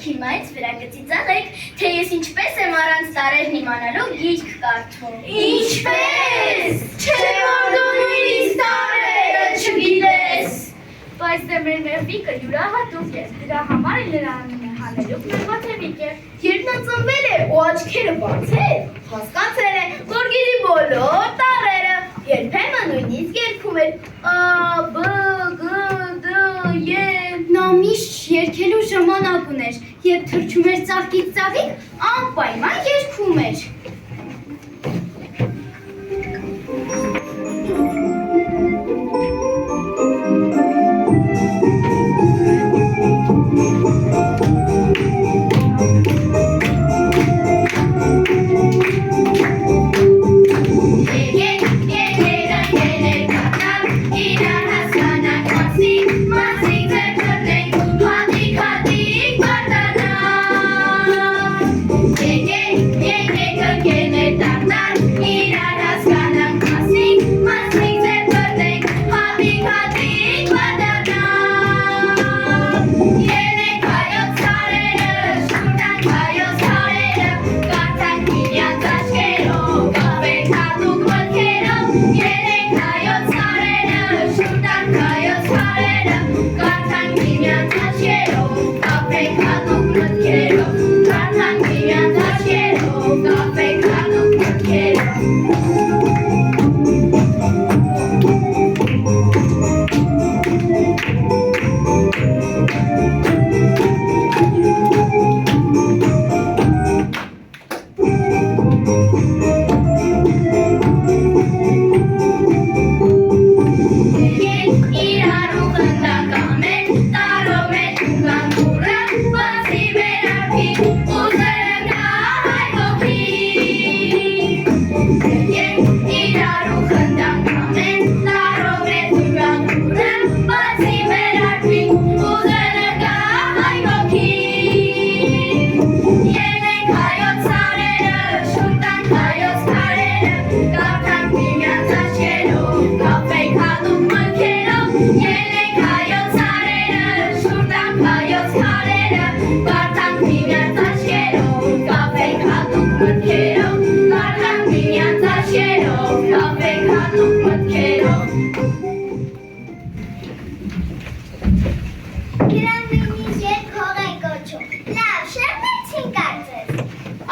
հիմա ինձ վրա կծիծաղեք, թե ես ինչպես եմ առանց տարերն իմանալու գիրք կարդում։ Ինչպես։ Չէ՞ որ դու նույնիսկ տարերը չգիտես։ Բայց դե մեր Մեղվիկը յուրահատուկ է, դրա համար էլ նրա անունը հանելուկ Մեղվաթևիկ է։ Երբ նա ծնվել է ու աչքերը բացել, հասկացել է, որ գիտի բոլոր տառերը, երբեմն նույնիսկ երգում էր ա, բ, գ, դ, ե։ Նա միշտ երգելու ժամանակ ուներ, երբ թռչում էր ծաղկից ծաղիկ, անպայման երգում էր։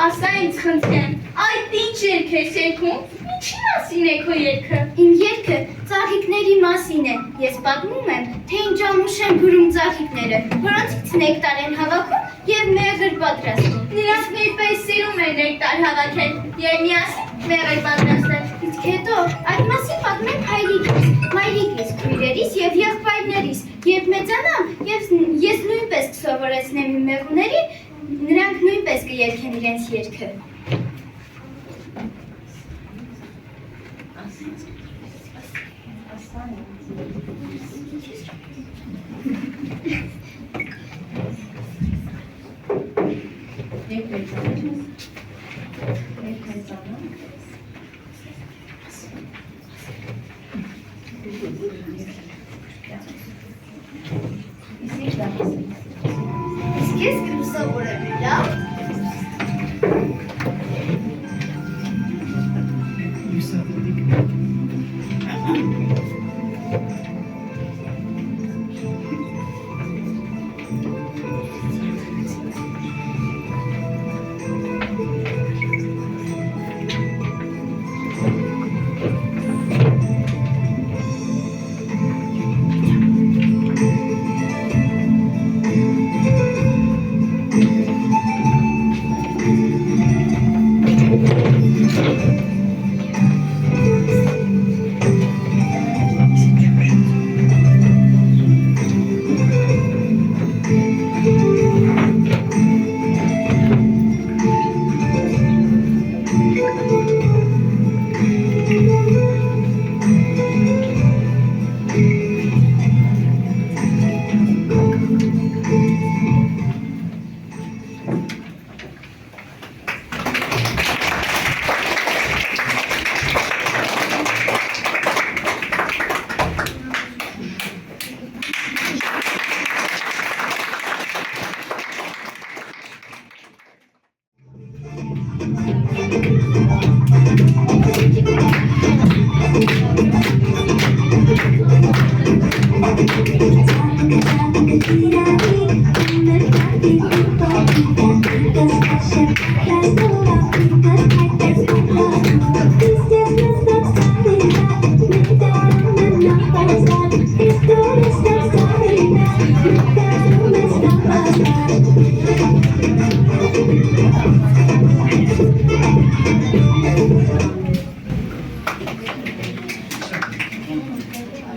Ասա ինձ խնդրեմ, այդ ինչ երգ ես երգում, ինչի մասին է քո երգը։ Իմ երգը ծաղիկների մասին է։ Ես պատմում եմ, թե ինչ ամուշ են բուրում ծաղիկները, որոնցից նեկտար են հավաքում և մեղր պատրաստում։ Նրանք նույնպես սիրում են նեկտար հավաքել և միասին մեղր պատրաստել։ Իսկ հետո այդ մասին պատմեմ հայրիկիս, մայրիկիս, քույրերիս և եղբայրներիս։ Երբ մեծանամ, ես նույնպես կսովորեցնեմ իմ մեղուներին, նրանք նույնպես կերգեն իրենց երգը։ Իսկ ես կսովորեմ, լավ։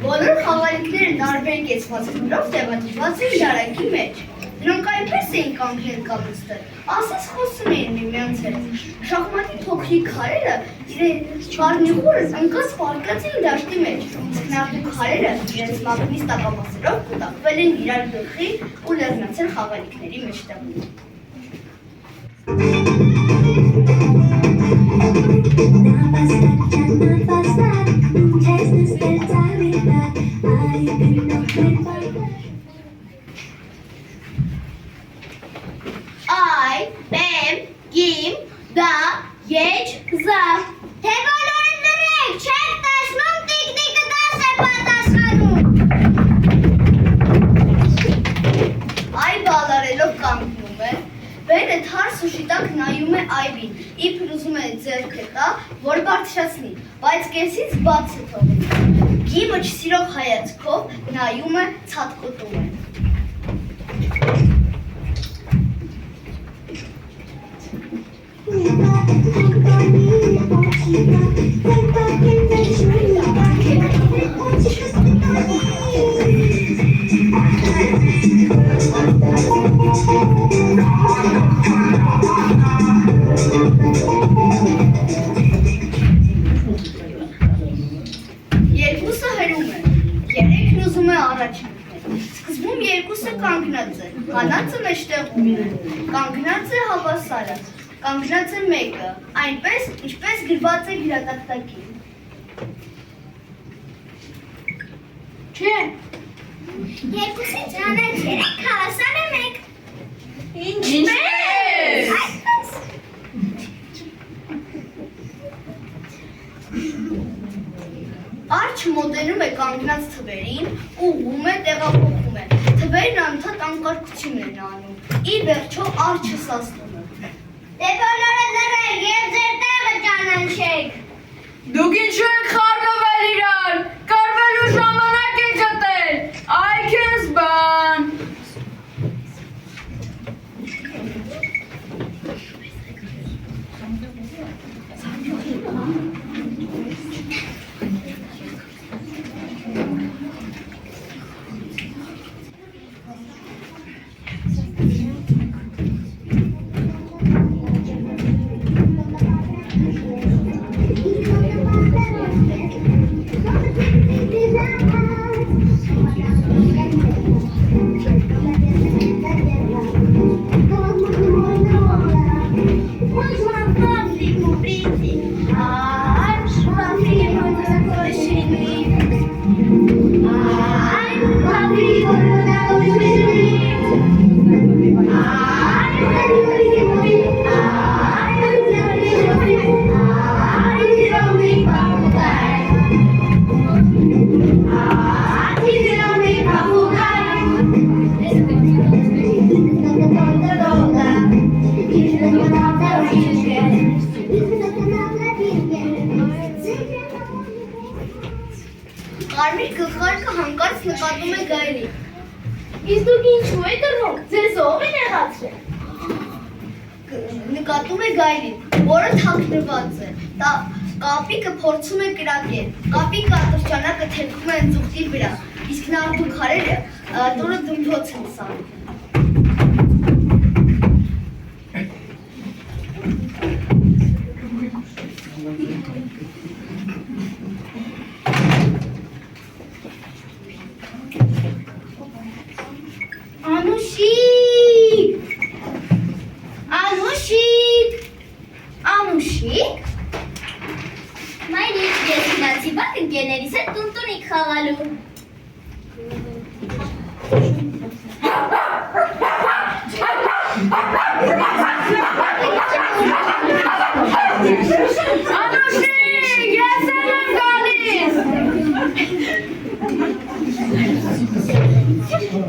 Բոլոր խաղալիքները տարբեր կեցվածքներով տեղադրված են դարակի մեջ։ Նրանք այնպես էին կանգնել կամստը, ասես խոսում էին միմյանց հետ։ Շախմատի փոքրիկ քարերը իրենց կարնիխուրը ընկած պարկած էին դաշտի մեջ, իսկ նավթու քարերը իրենց մագնիս տակամասերով կուտակվել են իրար գլխի ու լեռնացել խաղալիքների մեջտեղում։ Այ, բեմ, գիմ, դա, եջ, զա։ Թե բոլորը դրեք, չեք տեսնում տիկնիկը դաս է պատասխանում։ Այ բալարելով կանգնում է, բերը թարս ու շիտակ նայում է այրին, իբր ուզում է ձեռքը տա, որ բարձրացնի, բայց կեսից բաց է թողում։ Գիմը չսիրող հայացքով նայում է, ցատկոտում է։ Երկուսը հրում է, երեքն ուզում է առաջ մտնել, սկզբում երկուսը կանգնած է, հանածը մեջտեղում է, կանգնած է հավասարը, կանգնած է մեկը, այնպես, ինչպես գրված է գրատախտակին։ Չէ։ Երկուսի ճանաչ երեք հավասար է մեկ։ Ինչպես։ Այսպես։ Արջը մոտենում է կանգնած թվերին, ուղղում է, տեղափոխում է, թվերն անընդհատ անկարգություն են անում, ի վերջո արջը սաստում է։ Դե բոլորը լռեք և ձեր տեղը ճանաչեք։ Դուք ինչու եք խառնվել իրար, կարվելու ժամանակ է գտել, այ քեզ բան։ Կարմիր գլխարկը հանկարծ նկատում է Գայլին։ Իսկ դուք ինչու եք դռնում, ձեզ ով են եղացրել։ Նկատում է Գայլին, որը թաքնված է, կապիկը փորձում է կրակել, կապիկը ատրճանակը թելքում է ընձուղտի վրա, իսկ նարդու քարերը տորը դմփոց են սարքում։ Անուշիկ։ Մայրիկ, ես գնացի բակ ընկերներիս հետ տունտունիկ խաղալու։ Անուշիկ, ես եմ գալիս։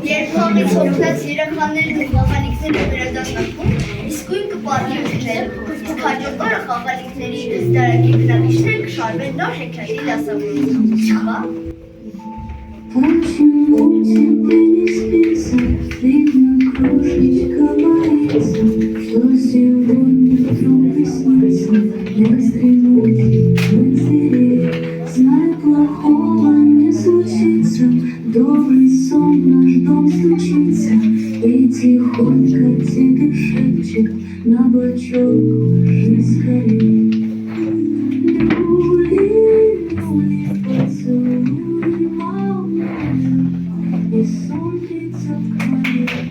Երբ հողից հոգնած երեխաներն ու խաղալիքները վերադառնալու, իսկույն կպատի ուժները, իսկ հաջորդ օրը խաղալիքների դարակի բնակիչները կշարվեն նոր հեքիաթի դասավորությամբ, չխա՞։ Почему тебе не спится, видно, кружечка боится, что сегодня вдруг приснится, без тревоги, матерей, знай, плохого не случится, добрый сон наш дом стучится, и тихонько тебе шепчет, на бочок ложи скорей. Люли, люли, поцелуй, мама, и сон льется в твоей.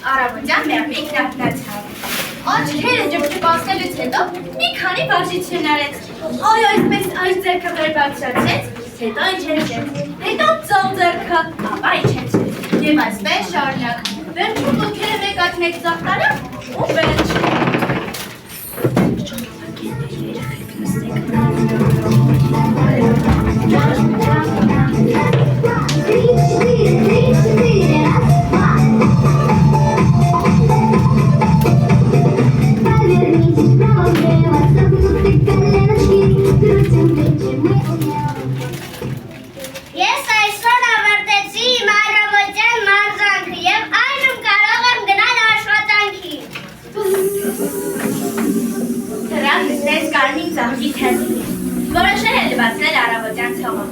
Արաբոջան մեղմիկ նախնացավ։ Աչքերը ճպճպացնելուց հետո մի քանի բաժիչներ արեց։ Այ այսպես այս ձեռքը վեր բարձրացրեց, հետո ինչեցրեց, հետո ծով ձեռքը, ապա ինչեցրեց։ Եվ այսպես շարունակ, վերջում ոտքերը մեկ ձախ տարավ ու վերջ։ Ես այսօր ավարտեցի իմ առավոտյան մարզանքը և այժմ կարող եմ գնալ աշխատանքի։ Դրան նստեց կարմիր ծաղկի թերթիկը, որոշել է լվացնել առավոտյան ցողը,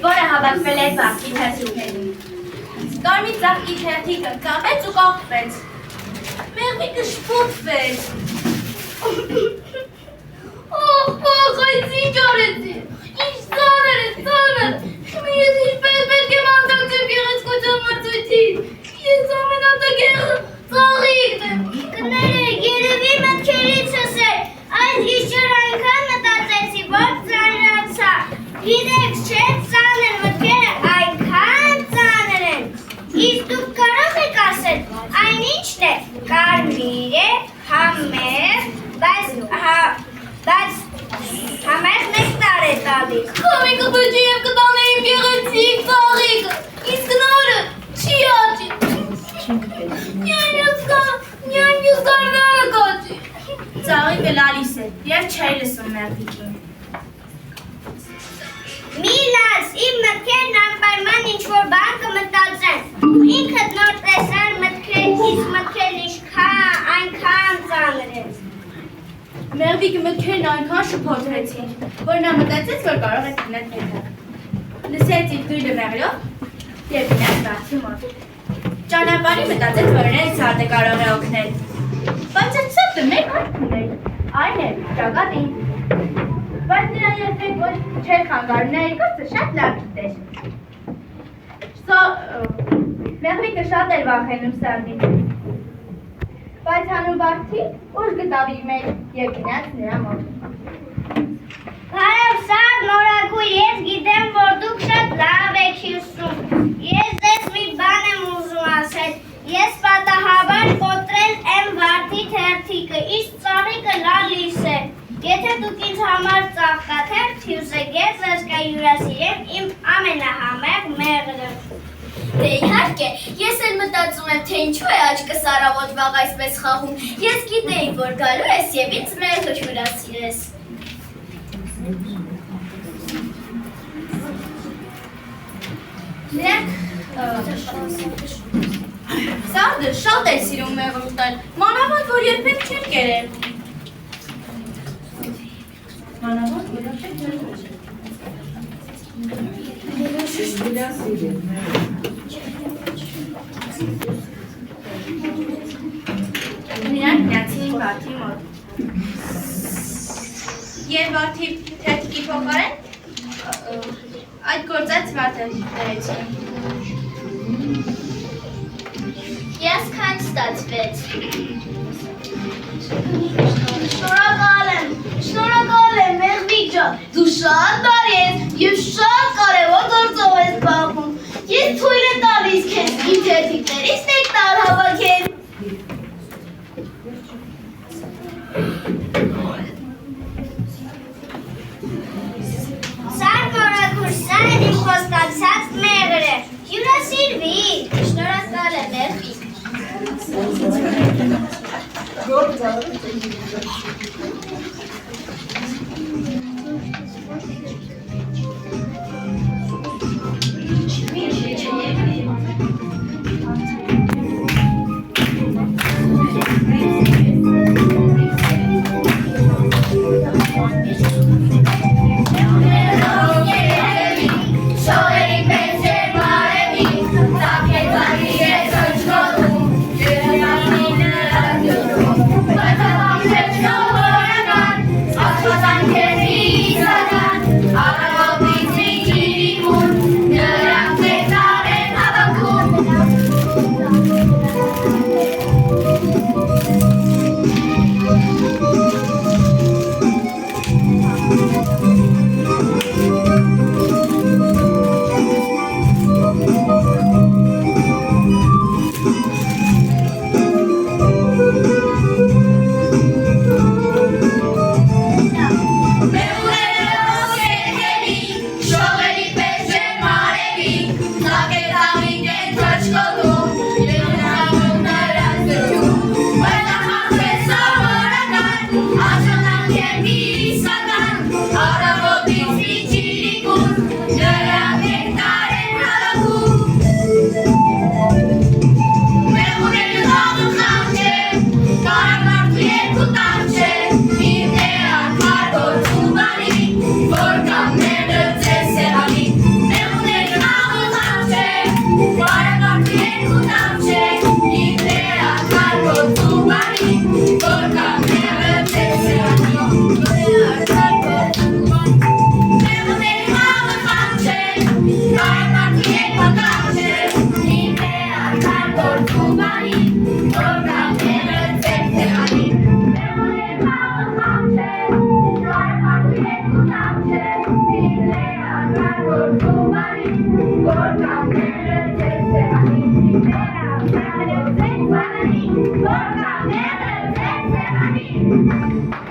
որը հավաքվել էր բախի թերթիկներին։ Կարմիր ծաղկի թերթիկը կապեց ու կախվեց, մեղմիկը շփոթվեց։ Ախ, այս ինչ արեցի, ինչ ծանր է, ծանր, ես ինչպես պետք է մանդակցեմ գեղեցկության մրցույթին, ես ամենատգեղը ծաղիկն եմ։ Կներեք, երևի մտքերիցս էր, այս գիշեր այնքան մտածեցի, որ ծանրացա։ Գիտեք չէ, ծանր մտքերը այնքան ծանր են։ Իսկ դուք կարող եք ասել, այն ինչն է, կարմիր է, համեղ, բայց համեղ նեկտար է տալիս։ Խամիկը բջի եմ կտանը իմ գեղեցիկ ծաղիկը, իսկ նորը չի աճի։ Նյանյուս կարնարը կաճի։ Ծաղիկը լալիս է և չէ լսում մեղմիկին։ Մի լաց, իմ մտքերն անպայման ինչ-որ բան կմտածեն։ Դու ինքդ նոր տեսար իսկ մտքերն այնքան ծանր են։ Մեղմիկը մտքերն այնքան շփոթվեցին, որ նա մտածեց, որ կարող է գնալ հետը։ Լսեց իր դույլը մեղրով և գնաց բացի մոտ։ Ճանապարհի մտածեց, որ իրեն սարդը կարող է օգնել։ Բայց այդ սարդը մեկ արք ուներ, այն էր ճակատին։ Բայց նրա երբեք ոչ չէր խանգարում, նա իր գործը շատ լավ գիտեր։ Մեղմիկը շատ էր վախենում սարդից։ Բայց հանուն վարդի ուժ գտավ իր մեջ և գնաց նրա մոտ։ Բարև սարդ նորագույն, ես գիտեմ, որ դուք շատ լավ եք հյուսում։ Ես ձեզ մի բան եմ ուզում ասել։ Ես պատահաբար կոտրել եմ վարդի թերթիկը, իսկ ծաղիկը լալիս է։ Եթե դուք ինձ համար ծաղկաթերթ հյուսեք, ես ձեզ կհյուրասիրեմ իմ ամենահամեղ մեղրը։ Դե իհարկե, ես էլ մտածում եմ, թե ինչու է աչքս առավոտ վաղ այսպես խաղում։ Ես գիտեի, որ գալու ես և ինձ մեղրը հյուրասիրես։ Սարդը շատ է սիրում մեղր ուտել, մանավանդ, որ երբեք չէր կերել։ Նրանք գնացին վարդի մոտ։ Եվ վարդի թերթիկի փոխարեն Այդ գործած վարդերեցի։ Ես քան ստացվեց։ Շնորհակալ եմ, Մեղվիկ ջան, դու շատ բարի ես և շատ կարևոր գործով ես զբաղվում։ Ես թույլ եմ տալիս քեզ իմ թերթիկներից նեկտար հավաքել։ Սար մորակուր, սա է իմ խոստացած մեղրը։ Հյուրասիրվի։ Շնորհակալ եմ, Մեղվիկ։ Thank you.